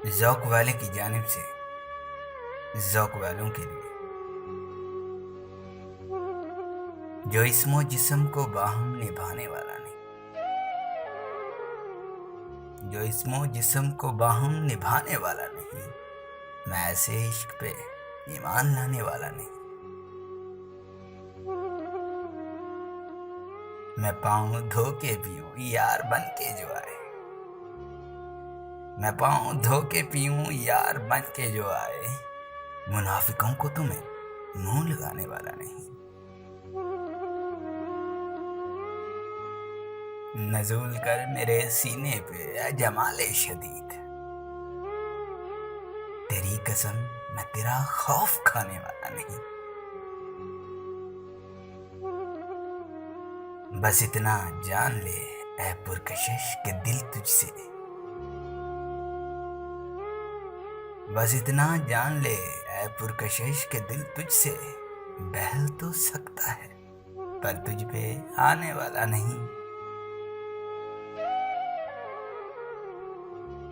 ज़ौक़ वाले की जानिब से ज़ौक़ वालों के लिए, जो इस्मो जिस्म को बाहम निभाने वाला नहीं, जो इस्मो जिस्म को बाहम निभाने वाला नहीं, मैं ऐसे इश्क पे ईमान लाने वाला नहीं। मैं पाँव धो के पीऊँ यार बन के जो आए, मैं पाँव धो के पीऊँ यार बन के जो आए, मुनाफिकों को तो मैं मुंह लगाने वाला नहीं। नज़ूल कर मेरे सीने पे ए जमाले शदीद, तेरी कसम मैं तेरा खौफ खाने वाला नहीं। बस इतना जान ले ए पुरकशिश के दिल तुझसे, बस इतना जान ले ए पुरकशिश के दिल तुझसे, बहल तो सकता है पर तुझ पे आने वाला नहीं।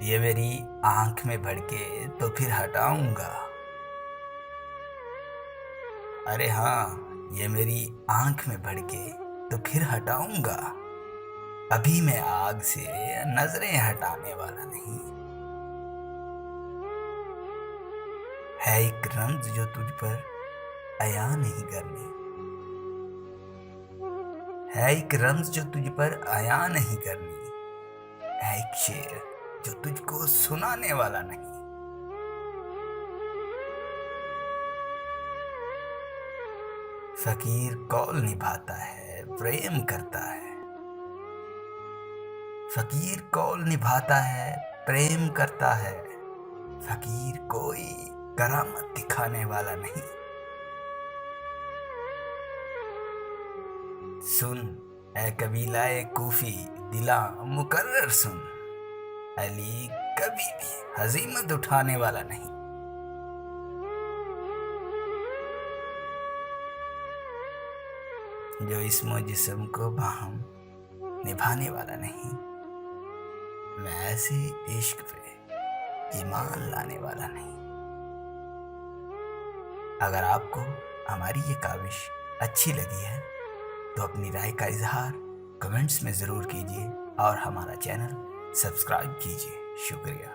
ये मेरी आंख में भड़के तो फिर हटाऊंगा, अरे हाँ ये मेरी आंख में भड़के तो फिर हटाऊंगा। अभी मैं आग से नजरें हटाने वाला नहीं। है एक रंज जो तुझ पर अया नहीं करनी, है एक रंज जो तुझ पर अया नहीं करनी, है एक शेर जो तुझको सुनाने वाला नहीं। फकीर कौल निभाता है प्रेम करता है, फकीर कौल निभाता है प्रेम करता है, फकीर कोई करामत दिखाने वाला नहीं। सुन ए कबीलाए कूफी दिला मुकर्रर सुन, अली कभी भी हजीमत उठाने वाला नहीं। जो इस्मो जिस्म को बाहम निभाने वाला नहीं, मैं ऐसे इश्क पे ईमान लाने वाला नहीं। अगर आपको हमारी ये काविश अच्छी लगी है तो अपनी राय का इजहार कमेंट्स में ज़रूर कीजिए और हमारा चैनल सब्सक्राइब कीजिए। शुक्रिया।